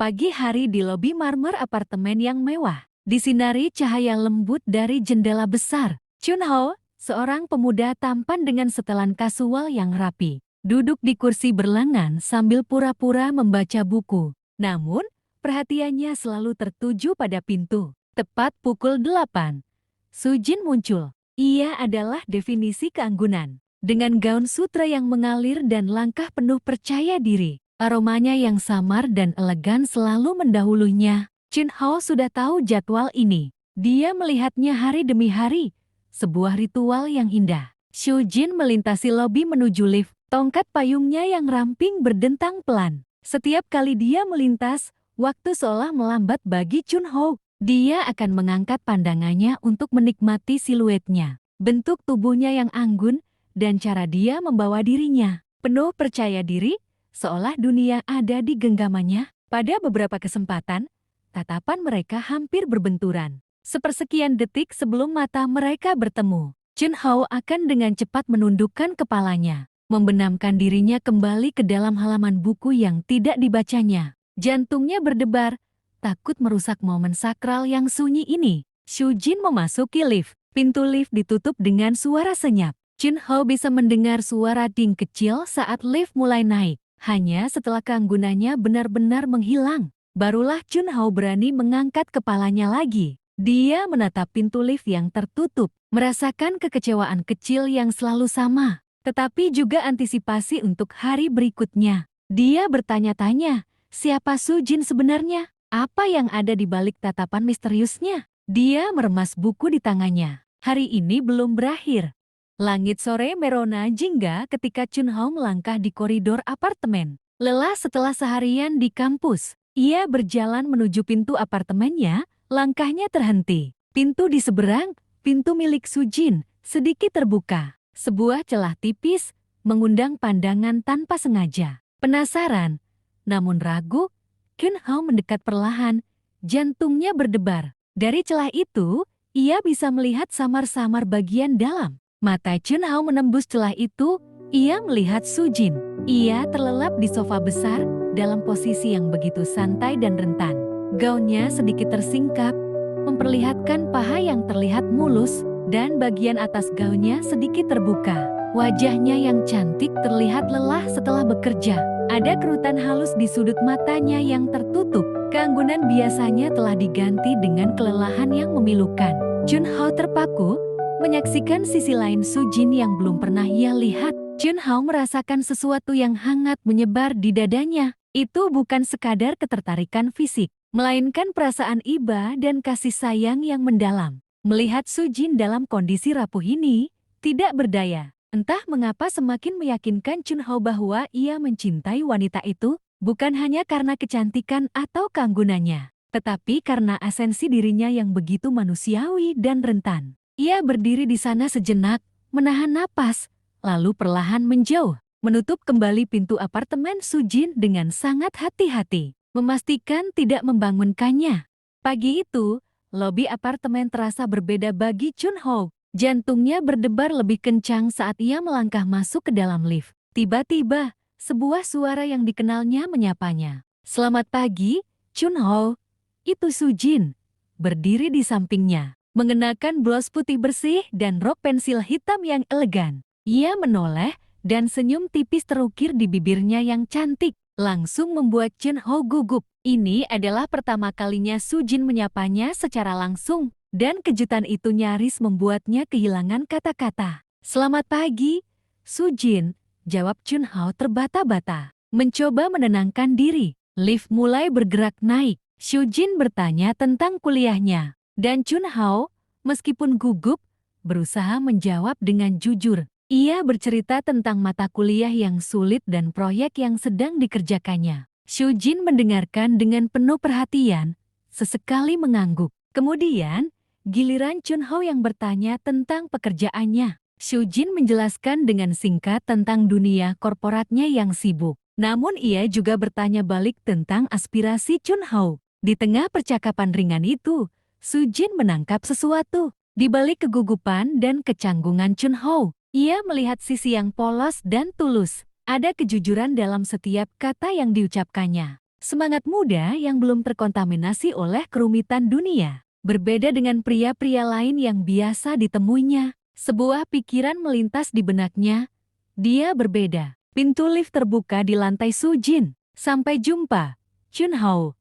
Pagi hari di lobi marmer apartemen yang mewah, disinari cahaya lembut dari jendela besar. Chunho, seorang pemuda tampan dengan setelan kasual yang rapi, duduk di kursi berlengan sambil pura-pura membaca buku. Namun, perhatiannya selalu tertuju pada pintu. Tepat pukul 8, Sujin muncul. Ia adalah definisi keanggunan. Dengan gaun sutra yang mengalir dan langkah penuh percaya diri, aromanya yang samar dan elegan selalu mendahulunya. Chunho sudah tahu jadwal ini. Dia melihatnya hari demi hari, sebuah ritual yang indah. Sujin melintasi lobi menuju lift, tongkat payungnya yang ramping berdentang pelan. Setiap kali dia melintas, waktu seolah melambat bagi Chunho. Dia akan mengangkat pandangannya untuk menikmati siluetnya, bentuk tubuhnya yang anggun, dan cara dia membawa dirinya. Penuh percaya diri, seolah dunia ada di genggamannya. Pada beberapa kesempatan, tatapan mereka hampir berbenturan. Sepersekian detik sebelum mata mereka bertemu, Chunho akan dengan cepat menundukkan kepalanya, membenamkan dirinya kembali ke dalam halaman buku yang tidak dibacanya. Jantungnya berdebar, takut merusak momen sakral yang sunyi ini. Sujin memasuki lift. Pintu lift ditutup dengan suara senyap. Chunho bisa mendengar suara ding kecil saat lift mulai naik. Hanya setelah keanggunannya benar-benar menghilang, barulah Chunho berani mengangkat kepalanya lagi. Dia menatap pintu lift yang tertutup, merasakan kekecewaan kecil yang selalu sama, tetapi juga antisipasi untuk hari berikutnya. Dia bertanya-tanya, siapa Sujin sebenarnya? Apa yang ada di balik tatapan misteriusnya? Dia meremas buku di tangannya. Hari ini belum berakhir. Langit sore merona jingga ketika Chunho melangkah di koridor apartemen. Lelah setelah seharian di kampus, ia berjalan menuju pintu apartemennya, langkahnya terhenti. Pintu di seberang, pintu milik Sujin, sedikit terbuka. Sebuah celah tipis, mengundang pandangan tanpa sengaja. Penasaran, namun ragu, Chunho mendekat perlahan, jantungnya berdebar. Dari celah itu, ia bisa melihat samar-samar bagian dalam. Mata Chunho menembus celah itu, ia melihat Sujin. Ia terlelap di sofa besar, dalam posisi yang begitu santai dan rentan. Gaunnya sedikit tersingkap, memperlihatkan paha yang terlihat mulus, dan bagian atas gaunnya sedikit terbuka. Wajahnya yang cantik terlihat lelah setelah bekerja. Ada kerutan halus di sudut matanya yang tertutup. Keanggunan biasanya telah diganti dengan kelelahan yang memilukan. Chunho terpaku, menyaksikan sisi lain Sujin yang belum pernah ia lihat. Chunho merasakan sesuatu yang hangat menyebar di dadanya. Itu bukan sekadar ketertarikan fisik, melainkan perasaan iba dan kasih sayang yang mendalam. Melihat Sujin dalam kondisi rapuh ini, tidak berdaya. Entah mengapa semakin meyakinkan Chunho bahwa ia mencintai wanita itu, bukan hanya karena kecantikan atau keanggunannya, tetapi karena esensi dirinya yang begitu manusiawi dan rentan. Ia berdiri di sana sejenak, menahan napas, lalu perlahan menjauh, menutup kembali pintu apartemen Sujin dengan sangat hati-hati, memastikan tidak membangunkannya. Pagi itu, lobi apartemen terasa berbeda bagi Chunho. Jantungnya berdebar lebih kencang saat ia melangkah masuk ke dalam lift. Tiba-tiba, sebuah suara yang dikenalnya menyapanya. "Selamat pagi, Chunho." Itu Sujin, berdiri di sampingnya, mengenakan blus putih bersih dan rok pensil hitam yang elegan. Ia menoleh dan senyum tipis terukir di bibirnya yang cantik, langsung membuat Chunho gugup. Ini adalah pertama kalinya Sujin menyapanya secara langsung, dan kejutan itu nyaris membuatnya kehilangan kata-kata. "Selamat pagi, Sujin," jawab Chunho terbata-bata. Mencoba menenangkan diri, lift mulai bergerak naik. Sujin bertanya tentang kuliahnya, dan Chunho, meskipun gugup, berusaha menjawab dengan jujur. Ia bercerita tentang mata kuliah yang sulit dan proyek yang sedang dikerjakannya. Sujin mendengarkan dengan penuh perhatian, sesekali mengangguk. Kemudian, giliran Chunho yang bertanya tentang pekerjaannya. Sujin menjelaskan dengan singkat tentang dunia korporatnya yang sibuk. Namun ia juga bertanya balik tentang aspirasi Chunho. Di tengah percakapan ringan itu, Sujin menangkap sesuatu. Di balik kegugupan dan kecanggungan Chunho, ia melihat sisi yang polos dan tulus. Ada kejujuran dalam setiap kata yang diucapkannya. Semangat muda yang belum terkontaminasi oleh kerumitan dunia. Berbeda dengan pria-pria lain yang biasa ditemuinya, sebuah pikiran melintas di benaknya. Dia berbeda. Pintu lift terbuka di lantai Sujin. Sampai jumpa, Chunho,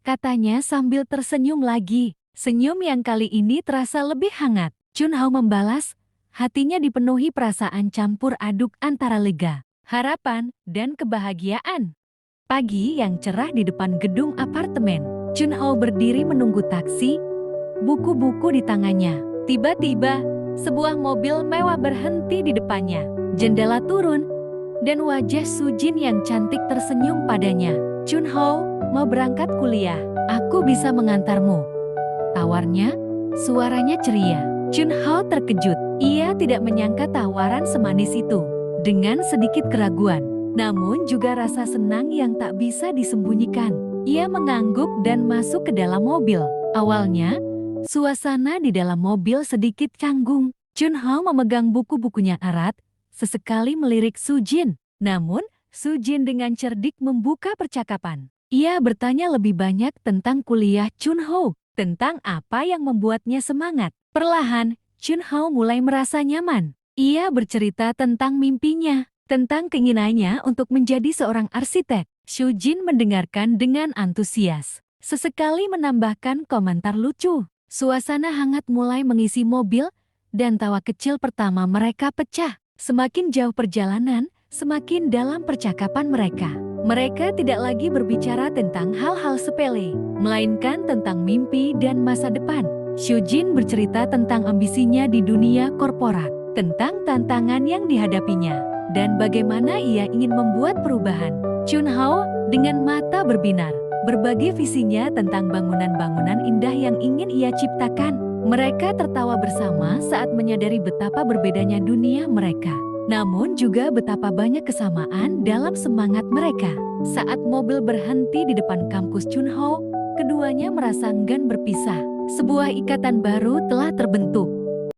katanya sambil tersenyum lagi. Senyum yang kali ini terasa lebih hangat. Chunho membalas, hatinya dipenuhi perasaan campur aduk antara lega, harapan, dan kebahagiaan. Pagi yang cerah di depan gedung apartemen. Chunho berdiri menunggu taksi, buku-buku di tangannya. Tiba-tiba, sebuah mobil mewah berhenti di depannya. Jendela turun, dan wajah Sujin yang cantik tersenyum padanya. Chunho, mau berangkat kuliah? Aku bisa mengantarmu, tawarnya. Suaranya ceria. Chunho terkejut. Ia tidak menyangka tawaran semanis itu. Dengan sedikit keraguan, namun juga rasa senang yang tak bisa disembunyikan, ia mengangguk dan masuk ke dalam mobil. Awalnya, suasana di dalam mobil sedikit canggung. Chunho memegang buku-bukunya erat, sesekali melirik Sujin. Namun, Sujin dengan cerdik membuka percakapan. Ia bertanya lebih banyak tentang kuliah Chunho, tentang apa yang membuatnya semangat. Perlahan, Chunho mulai merasa nyaman. Ia bercerita tentang mimpinya, tentang keinginannya untuk menjadi seorang arsitek. Sujin mendengarkan dengan antusias. Sesekali menambahkan komentar lucu. Suasana hangat mulai mengisi mobil, dan tawa kecil pertama mereka pecah. Semakin jauh perjalanan, semakin dalam percakapan mereka. Mereka tidak lagi berbicara tentang hal-hal sepele, melainkan tentang mimpi dan masa depan. Sujin bercerita tentang ambisinya di dunia korporat, tentang tantangan yang dihadapinya, dan bagaimana ia ingin membuat perubahan. Chunho dengan mata berbinar, berbagi visinya tentang bangunan-bangunan indah yang ingin ia ciptakan. Mereka tertawa bersama saat menyadari betapa berbedanya dunia mereka, namun juga betapa banyak kesamaan dalam semangat mereka. Saat mobil berhenti di depan kampus Chunho, keduanya merasa enggan berpisah. Sebuah ikatan baru telah terbentuk.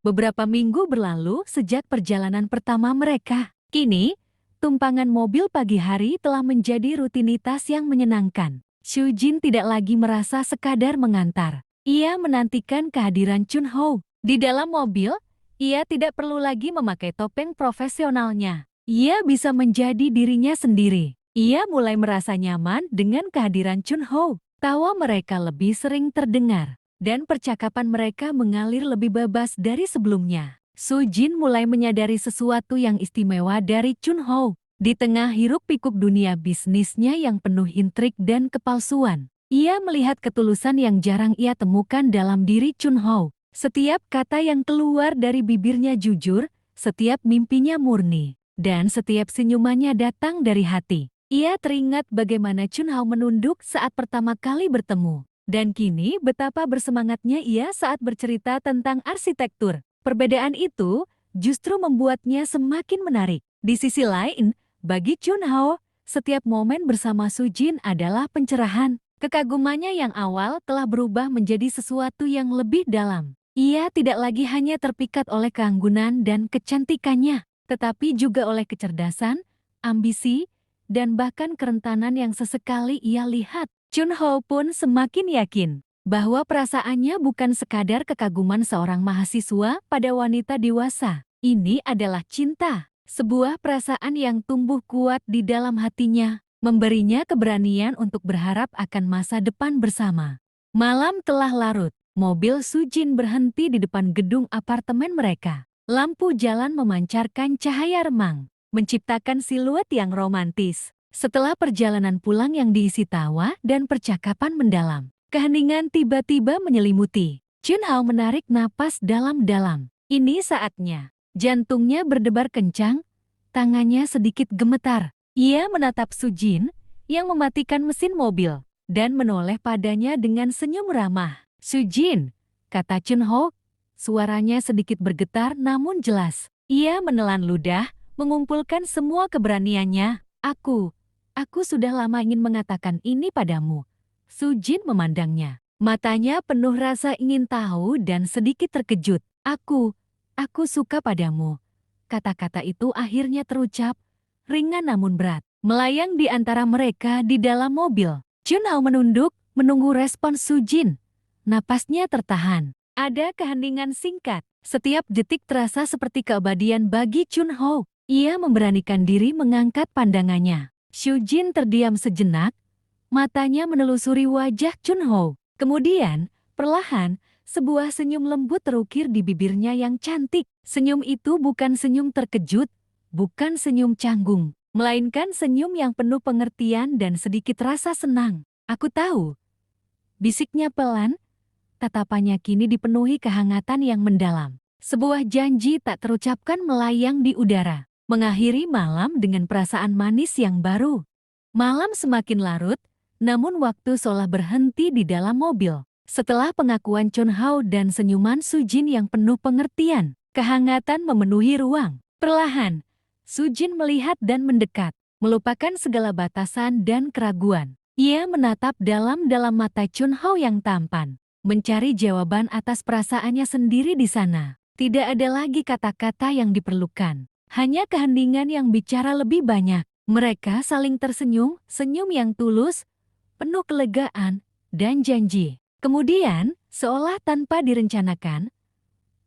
Beberapa minggu berlalu sejak perjalanan pertama mereka. Kini, tumpangan mobil pagi hari telah menjadi rutinitas yang menyenangkan. Sujin tidak lagi merasa sekadar mengantar. Ia menantikan kehadiran Chunho. Di dalam mobil, ia tidak perlu lagi memakai topeng profesionalnya. Ia bisa menjadi dirinya sendiri. Ia mulai merasa nyaman dengan kehadiran Chunho. Tawa mereka lebih sering terdengar, dan percakapan mereka mengalir lebih bebas dari sebelumnya. Sujin mulai menyadari sesuatu yang istimewa dari Chunho. Di tengah hiruk-pikuk dunia bisnisnya yang penuh intrik dan kepalsuan, ia melihat ketulusan yang jarang ia temukan dalam diri Chunho. Setiap kata yang keluar dari bibirnya jujur, setiap mimpinya murni, dan setiap senyumannya datang dari hati. Ia teringat bagaimana Chunho menunduk saat pertama kali bertemu. Dan kini betapa bersemangatnya ia saat bercerita tentang arsitektur. Perbedaan itu justru membuatnya semakin menarik. Di sisi lain, bagi Chunho, setiap momen bersama Sujin adalah pencerahan. Kekagumannya yang awal telah berubah menjadi sesuatu yang lebih dalam. Ia tidak lagi hanya terpikat oleh keanggunan dan kecantikannya, tetapi juga oleh kecerdasan, ambisi, dan bahkan kerentanan yang sesekali ia lihat. Chunho pun semakin yakin bahwa perasaannya bukan sekadar kekaguman seorang mahasiswa pada wanita dewasa. Ini adalah cinta, sebuah perasaan yang tumbuh kuat di dalam hatinya, memberinya keberanian untuk berharap akan masa depan bersama. Malam telah larut, mobil Sujin berhenti di depan gedung apartemen mereka. Lampu jalan memancarkan cahaya remang, menciptakan siluet yang romantis. Setelah perjalanan pulang yang diisi tawa dan percakapan mendalam, keheningan tiba-tiba menyelimuti. Chunho menarik napas dalam-dalam. Ini saatnya. Jantungnya berdebar kencang, tangannya sedikit gemetar. Ia menatap Sujin yang mematikan mesin mobil dan menoleh padanya dengan senyum ramah. Sujin, kata Chunho, suaranya sedikit bergetar namun jelas. Ia menelan ludah, mengumpulkan semua keberaniannya. Aku sudah lama ingin mengatakan ini padamu. Sujin memandangnya. Matanya penuh rasa ingin tahu dan sedikit terkejut. Aku suka padamu. Kata-kata itu akhirnya terucap, ringan namun berat, melayang di antara mereka di dalam mobil. Chun Hao menunduk, menunggu respons Su Jin. Napasnya tertahan. Ada keheningan singkat. Setiap detik terasa seperti keabadian bagi Chun Hao. Ia memberanikan diri mengangkat pandangannya. Su Jin terdiam sejenak, matanya menelusuri wajah Chun Hao. Kemudian, perlahan, sebuah senyum lembut terukir di bibirnya yang cantik. Senyum itu bukan senyum terkejut, bukan senyum canggung, melainkan senyum yang penuh pengertian dan sedikit rasa senang. Aku tahu, bisiknya pelan, tatapannya kini dipenuhi kehangatan yang mendalam. Sebuah janji tak terucapkan melayang di udara, mengakhiri malam dengan perasaan manis yang baru. Malam semakin larut, namun waktu seolah berhenti di dalam mobil. Setelah pengakuan Chun Hao dan senyuman Su Jin yang penuh pengertian, kehangatan memenuhi ruang. Perlahan, Su Jin melihat dan mendekat, melupakan segala batasan dan keraguan. Ia menatap dalam-dalam mata Chun Hao yang tampan, mencari jawaban atas perasaannya sendiri di sana. Tidak ada lagi kata-kata yang diperlukan, hanya keheningan yang bicara lebih banyak. Mereka saling tersenyum, senyum yang tulus, penuh kelegaan, dan janji. Kemudian, seolah tanpa direncanakan,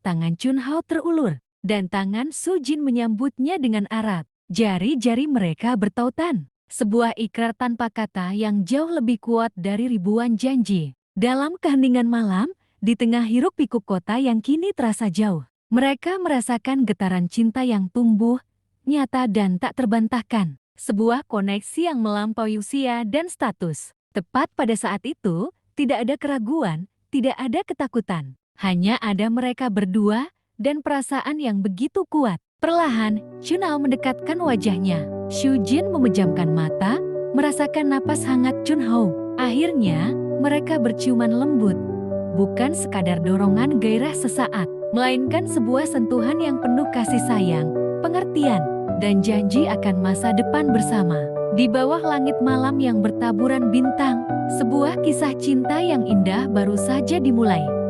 tangan Chun Hao terulur, dan tangan Su Jin menyambutnya dengan erat. Jari-jari mereka bertautan, sebuah ikrar tanpa kata yang jauh lebih kuat dari ribuan janji. Dalam keheningan malam, di tengah hiruk-pikuk kota yang kini terasa jauh, mereka merasakan getaran cinta yang tumbuh, nyata dan tak terbantahkan. Sebuah koneksi yang melampaui usia dan status. Tepat pada saat itu, tidak ada keraguan, tidak ada ketakutan. Hanya ada mereka berdua dan perasaan yang begitu kuat. Perlahan, Chun Hao mendekatkan wajahnya. Su Jin memejamkan mata, merasakan napas hangat Chun Hao. Akhirnya, mereka berciuman lembut. Bukan sekadar dorongan gairah sesaat, melainkan sebuah sentuhan yang penuh kasih sayang, pengertian, dan janji akan masa depan bersama. Di bawah langit malam yang bertaburan bintang, sebuah kisah cinta yang indah baru saja dimulai.